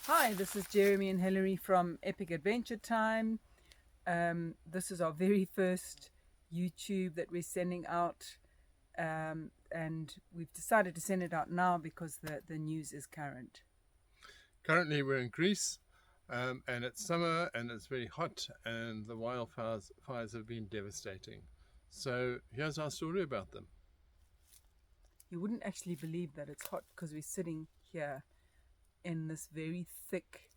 Hi, this is Jeremy and Hilary from Epic Adventure Time. This is our very first YouTube that we're sending out, and we've decided to send it out now because the news is current. Currently we're in Greece, and it's summer and it's very hot, and the wildfires have been devastating. So here's our story about them. You wouldn't actually believe that it's hot because we're sitting here in this very thick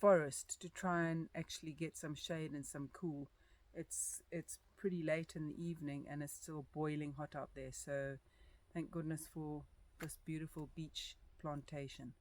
forest to try and actually get some shade and some cool. It's pretty late in the evening and it's still boiling hot out there, so thank goodness for this beautiful beach plantation.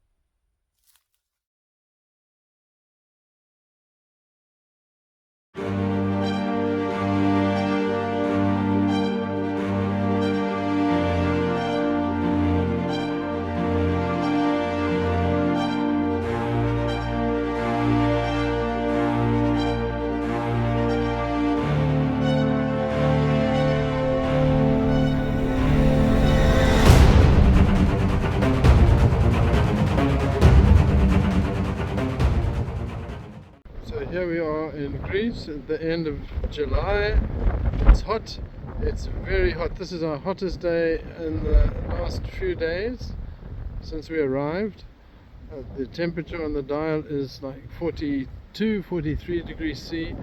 So here we are in Greece at the end of July. It's hot, it's very hot. This is our hottest day in the last few days since we arrived. The temperature on the dial is like 42, 43 degrees C,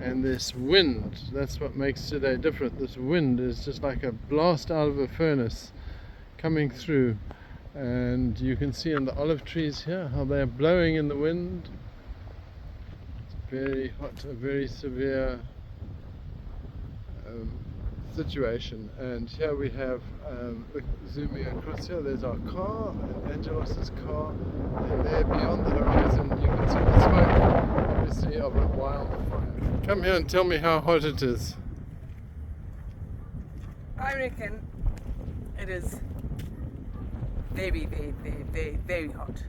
and this wind, that's what makes today different. This wind is just like a blast out of a furnace coming through, and you can see in the olive trees here how they're blowing in the wind. It's very hot, a very severe situation. And here we have, look, zooming across here, there's our car, Angelos' car, and there beyond the horizon you can see the smoke, obviously, of a wildfire. Come here and tell me how hot it is. I reckon it is very, very, very, very, very hot.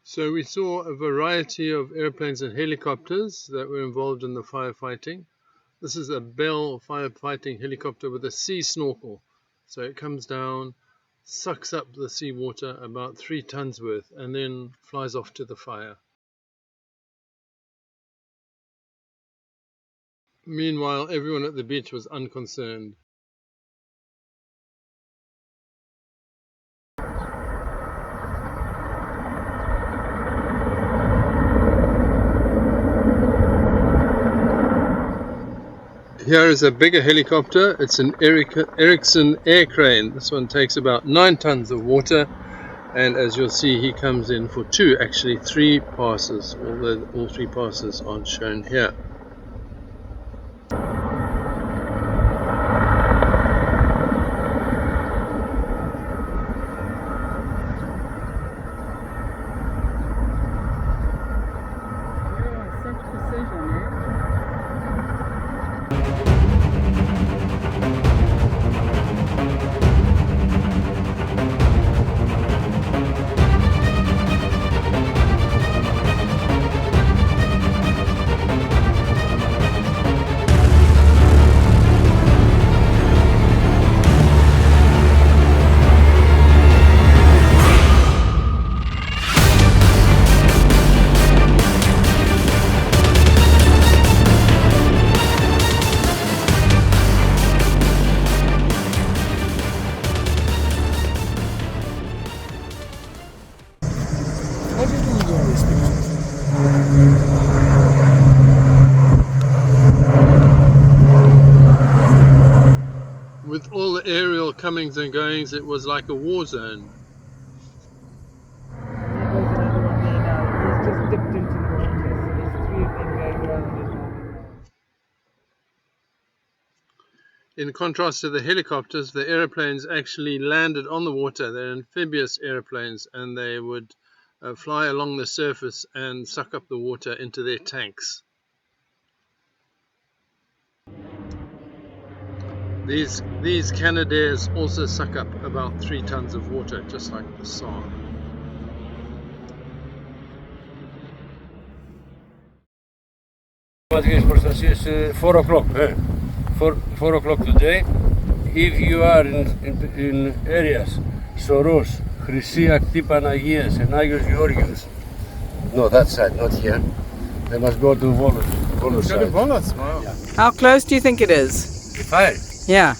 So we saw a variety of airplanes and helicopters that were involved in the firefighting. This is a Bell firefighting helicopter with a sea snorkel. So it comes down, sucks up the seawater, about 3 tons worth, and then flies off to the fire. Meanwhile, everyone at the beach was unconcerned. Here is a bigger helicopter. It's an Ericsson air crane. This one takes about 9 tons of water, and as you'll see, he comes in for 3 passes, although all 3 passes aren't shown here. Such precision, eh? With all the aerial comings and goings, it was like a war zone. There goes another one there now. He's just dipped into the water, so there's 3 of them going around it now. In contrast to the helicopters, the aeroplanes actually landed on the water. They're amphibious aeroplanes, and they would fly along the surface and suck up the water into their tanks. These Canadairs also suck up about 3 tons of water, just like the Saab. 4 o'clock. 4 o'clock today. If you are in areas, Soros, Chrysia Panagías, and Agios Georgios. No, that side, not here. They must go to Volos. Volos Go to side. Volos, wow. Yeah. How close do you think it is? The fire. Yeah.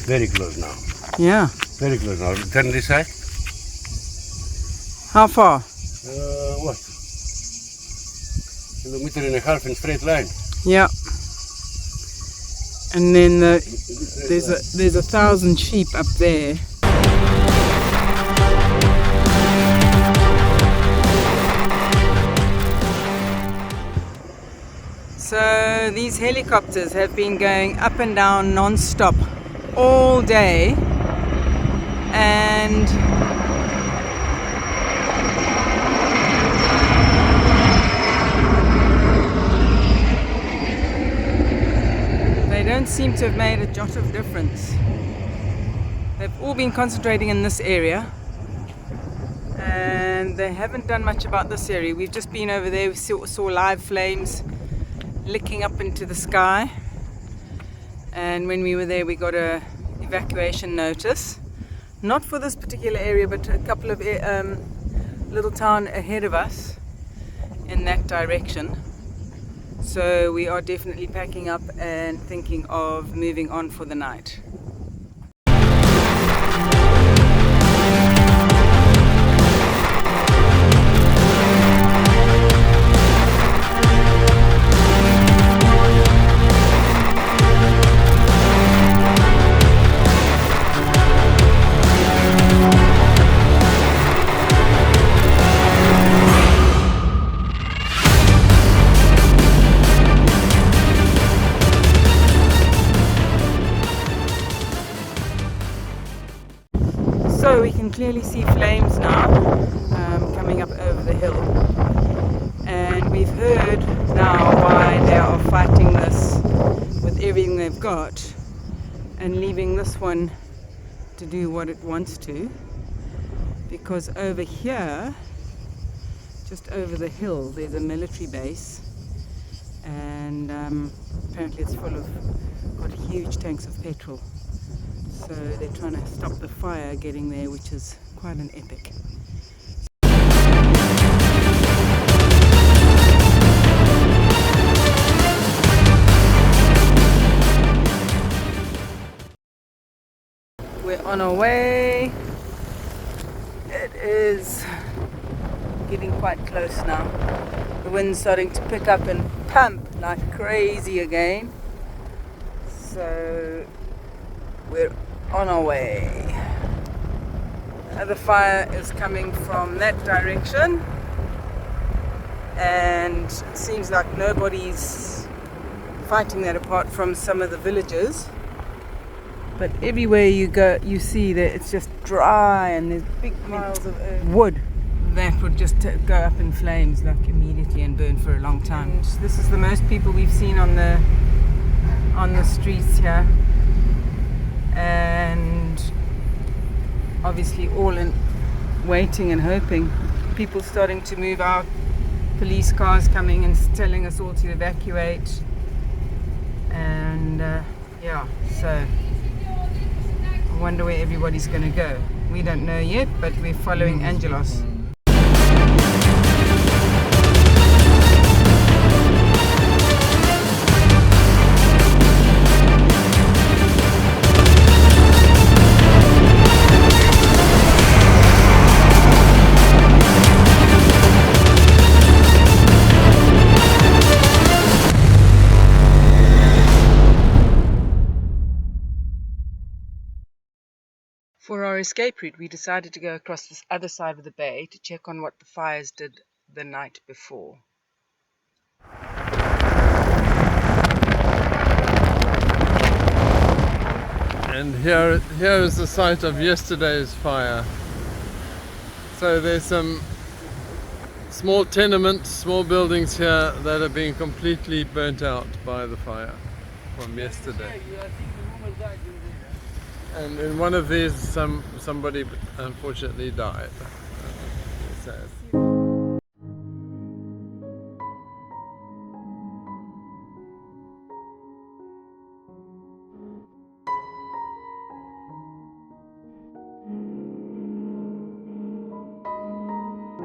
Very close now. Yeah. Very close now. Turn this side. How far? What? Kilometer and a half in straight line. Yeah. And then there's 1,000 sheep up there. So these helicopters have been going up and down non-stop all day, and they don't seem to have made a jot of difference. They've all been concentrating in this area, and they haven't done much about this area. We've just been over there, we saw live flames licking up into the sky, and when we were there we got a evacuation notice, not for this particular area but a couple of little town ahead of us in that direction. So we are definitely packing up and thinking of moving on for the night. So we can clearly see flames now coming up over the hill, and we've heard now why they are fighting this with everything they've got and leaving this one to do what it wants to, because over here, just over the hill, there's a military base, and apparently it's full of got huge tanks of petrol. So they're trying to stop the fire getting there, which is quite an epic. We're on our way. It is getting quite close now. The wind's starting to pick up and pump like crazy again. So we're on our way. The fire is coming from that direction, and it seems like nobody's fighting that apart from some of the villages. But everywhere you go, you see that it's just dry, and there's big piles of wood that would just go up in flames like immediately and burn for a long time. And this is the most people we've seen on the streets here, and obviously all in waiting and hoping. People starting to move out, police cars coming and telling us all to evacuate, and yeah, so I wonder where everybody's going to go. We don't know yet, but we're following Angelos. For our escape route, we decided to go across this other side of the bay to check on what the fires did the night before. And here is the site of yesterday's fire. So there's some small tenements, small buildings here that are being completely burnt out by the fire from yesterday. And in one of these, somebody unfortunately died. Sad.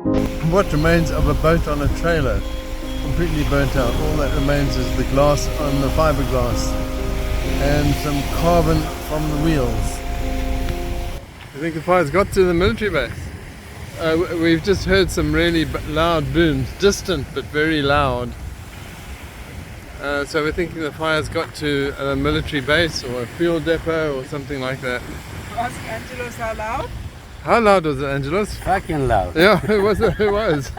What remains of a boat on a trailer, completely burnt out. All that remains is the glass on the fiberglass and some carbon from the wheels. I think the fire's got to the military base. We've just heard some really loud booms, distant but very loud. So we're thinking the fire's got to a military base or a fuel depot or something like that. Ask Angelos how loud. How loud was it, Angelos? Fucking loud. Yeah, it was. It was.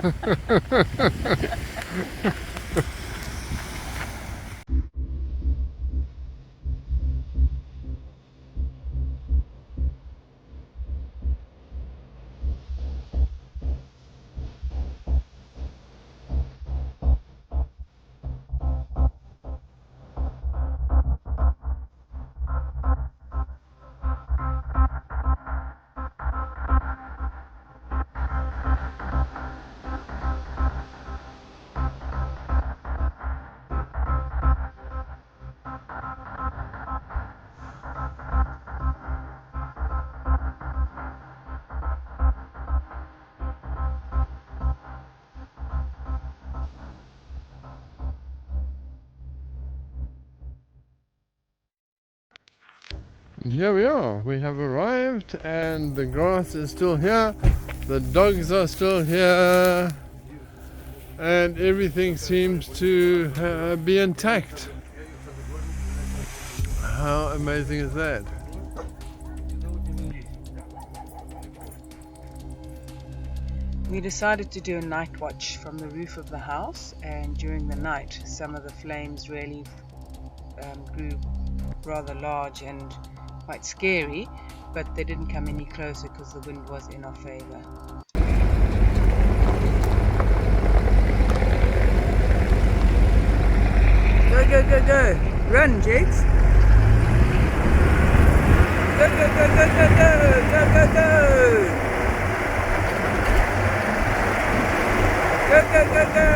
Here we are, we have arrived and the grass is still here, the dogs are still here, and everything seems to be intact. How amazing is that? We decided to do a night watch from the roof of the house, and during the night some of the flames really grew rather large and quite scary, but they didn't come any closer because the wind was in our favor. Go, go, go, go! Run, Jakes! Go, go, go, go, go, go! Go, go, go! Go, go, go, go!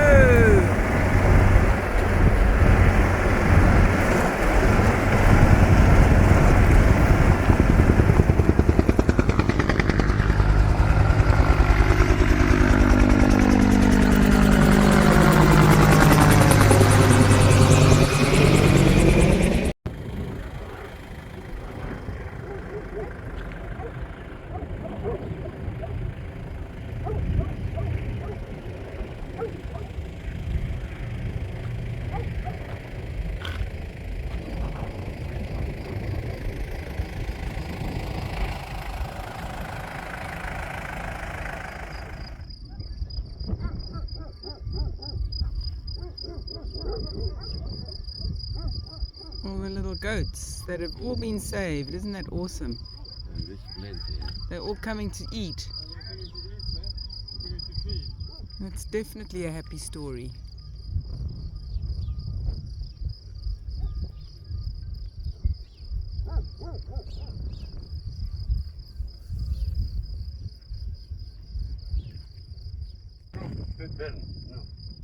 All the little goats that have all been saved. Isn't that awesome? They're all coming to eat. That's definitely a happy story.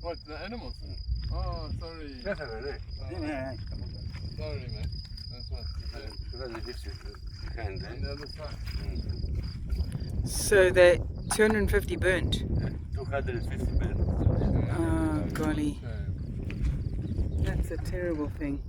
What, the animals? Oh, sorry. Sorry, man. That's what on the other side. So they're 250 burnt. 250 burnt. Oh, golly. That's a terrible thing.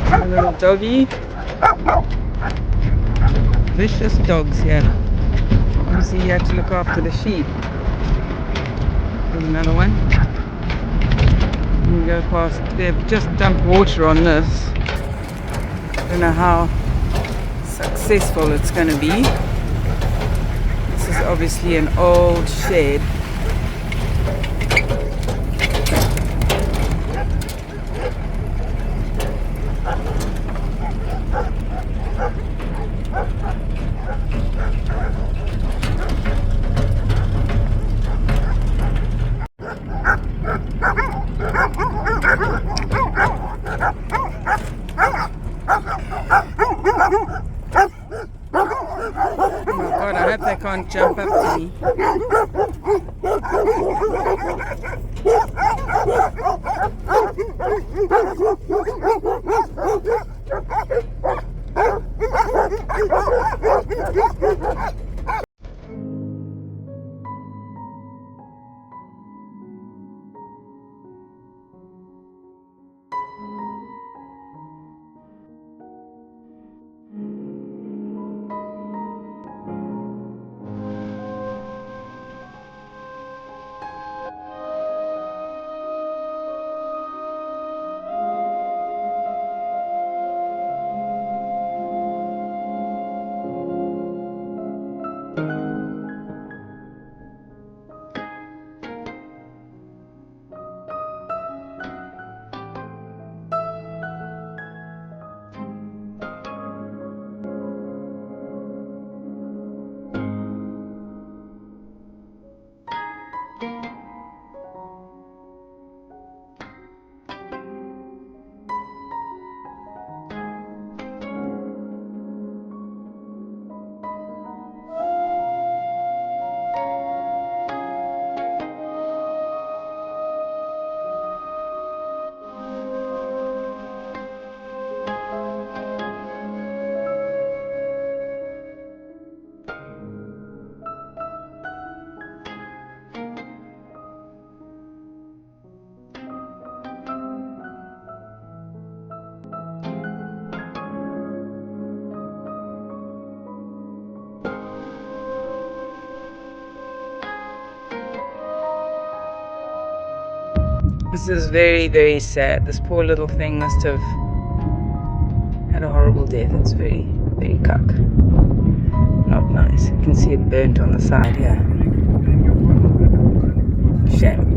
A little doggy. Vicious dogs here. You see, you have to look after the sheep. There's another one. You can go past. They've just dumped water on this. Don't know how successful it's going to be. This is obviously an old shed. God, I hope they can't jump up to me. This is very, very sad. This poor little thing must have had a horrible death. It's very, very cuck. Not nice. You can see it burnt on the side here. Shame.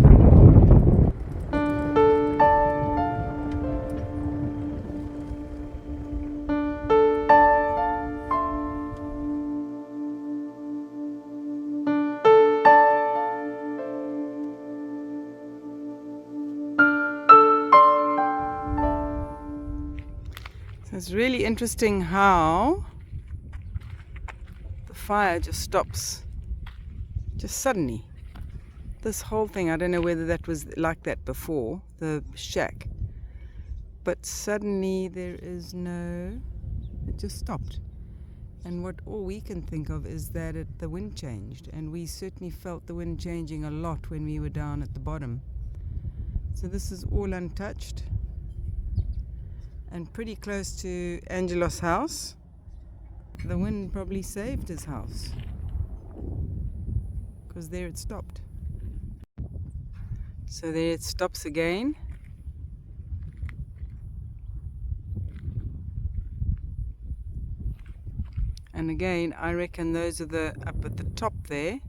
So it's really interesting how the fire just stops just suddenly. This whole thing, I don't know whether that was like that before, the shack, but suddenly there is no, it just stopped. And all we can think of is that the wind changed, and we certainly felt the wind changing a lot when we were down at the bottom. So this is all untouched and pretty close to Angelos' house. The wind probably saved his house, because there it stopped. So there it stops again. And again, I reckon those are up at the top there,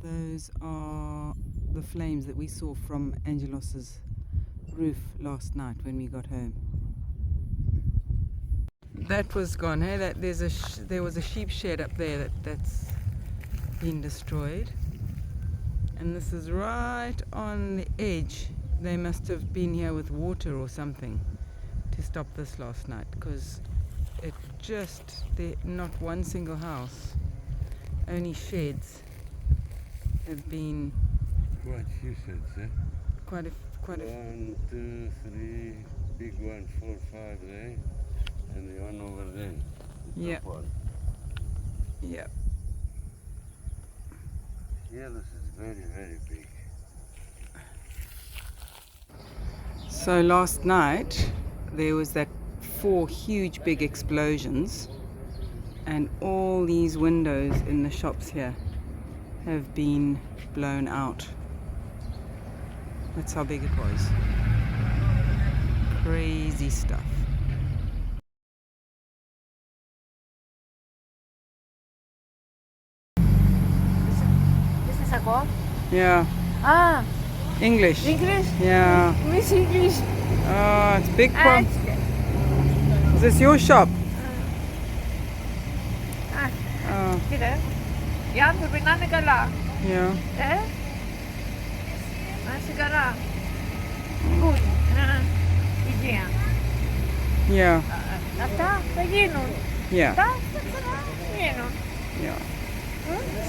those are the flames that we saw from Angelos's roof last night when we got home. That was gone, hey? There was a sheep shed up there that's been destroyed. And this is right on the edge. They must have been here with water or something to stop this last night, because not one single house, only sheds have been. Quite few sheds, eh? Quite a. 1, 2, 3, big one, 4, 5 there, and the one over there. Yeah. One. Yeah. Yeah, this is very, very big. So last night there was that 4 huge big explosions, and all these windows in the shops here have been blown out. That's how big it was. Crazy stuff. ako? Yeah. Ah, English. English? Yeah. Miss English. Oh, it's big Ah, prom. Is this your shop? Oh, kira. Yan, berbina negara. yeah. Segara. Good. Idiya. Yeah. Ata, taginon. Yeah. Ta, taginon. Yeah.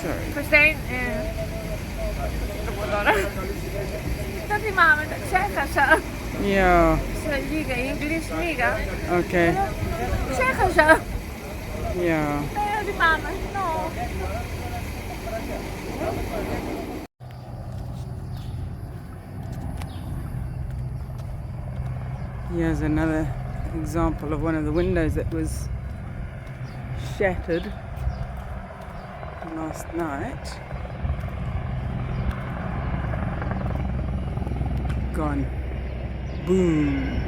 Sorry. Verstaan, dat die mama dat zeggen ze. Yeah. Ze liegen Engels liegen. Okay. Zeggen ze. Yeah. Nee, die mama, no. Here's another example of one of the windows that was shattered last night. Gone. Boom.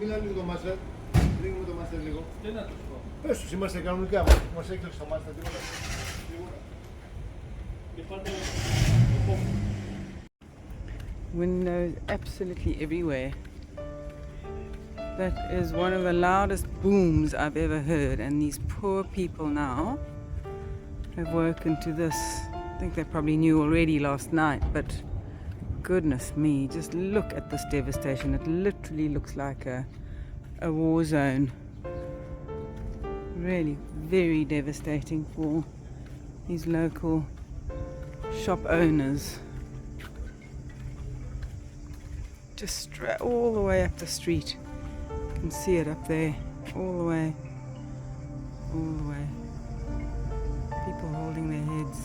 Μίλα λίγο το μάστερ. Ρίχνουμε το μάστερ λίγο. Τι να τους πω. Πες τους, είμαστε κανονικά. Μας έκλειψε το μάστερ, τίποτα. Windows absolutely everywhere. That is one of the loudest booms I've ever heard, and these poor people now have woken to this. I think they probably knew already last night, but goodness me, just look at this devastation. It literally looks like a war zone. Really very devastating for these local shop owners. Just all the way up the street. You can see it up there, all the way, all the way. People holding their heads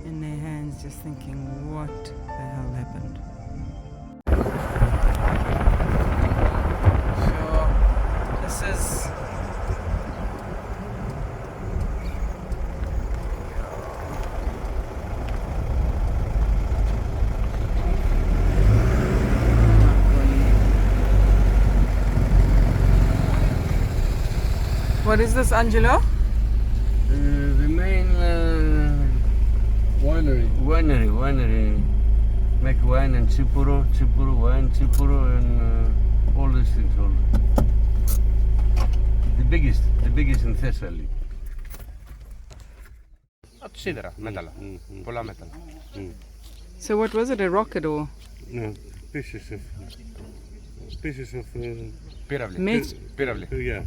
in their hands, just thinking, what the hell happened? So, this is what is this, Angelo? The main winery. Make wine and chipuro wine, and all these things. The biggest in Thessaly. Σίδερα, μέταλλα. Πολλά μέταλλα. So what was it, a rocket or No, pieces of Πύραυλη. met? yeah.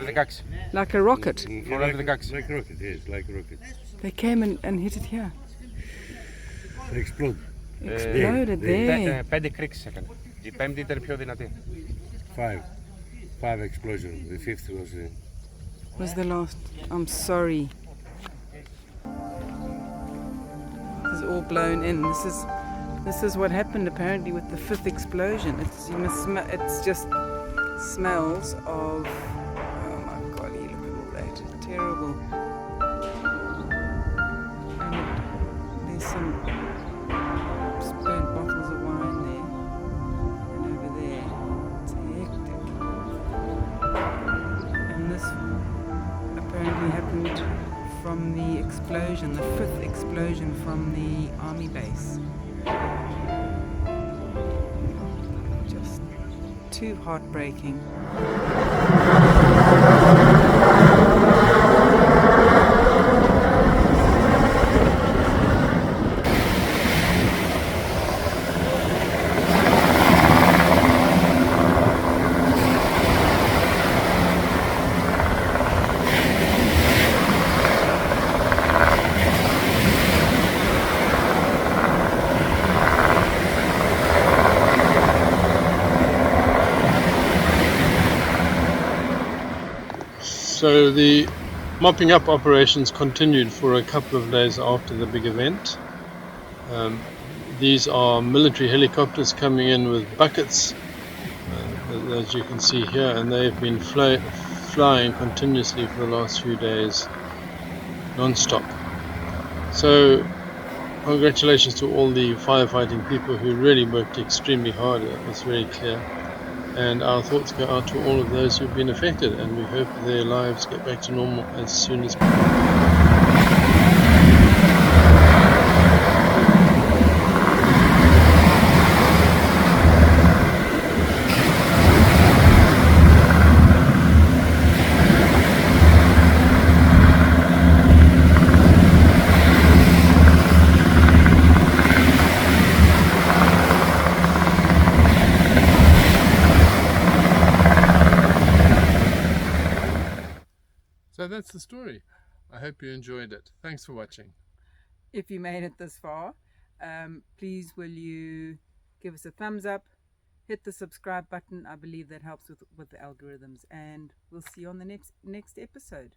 F-16. Like a rocket? For F-16. Like rocket, yes, like rocket. They came and hit it here. They explode. Exploded there. 5 κρίξεις έκανε. Η πέμπτη ήταν πιο δυνατή. Five explosions. The fifth was Was the last. I'm sorry. This is all blown in. This is what happened apparently with the fifth explosion. It's just smells of, oh my golly, look at all that. Terrible. And there's some burnt bottles of wine there. And over there. It's hectic. And this apparently happened from the explosion, the fifth explosion from the army base. Just too heartbreaking. So the mopping up operations continued for a couple of days after the big event. These are military helicopters coming in with buckets. as you can see here, and they've been flying continuously for the last few days, non-stop. So congratulations to all the firefighting people who really worked extremely hard. It's very clear, and our thoughts go out to all of those who've been affected, and we hope their lives get back to normal as soon as possible. So that's the story. I hope you enjoyed it. Thanks for watching. If you made it this far, please will you give us a thumbs up, hit the subscribe button. I believe that helps with the algorithms, and we'll see you on the next episode.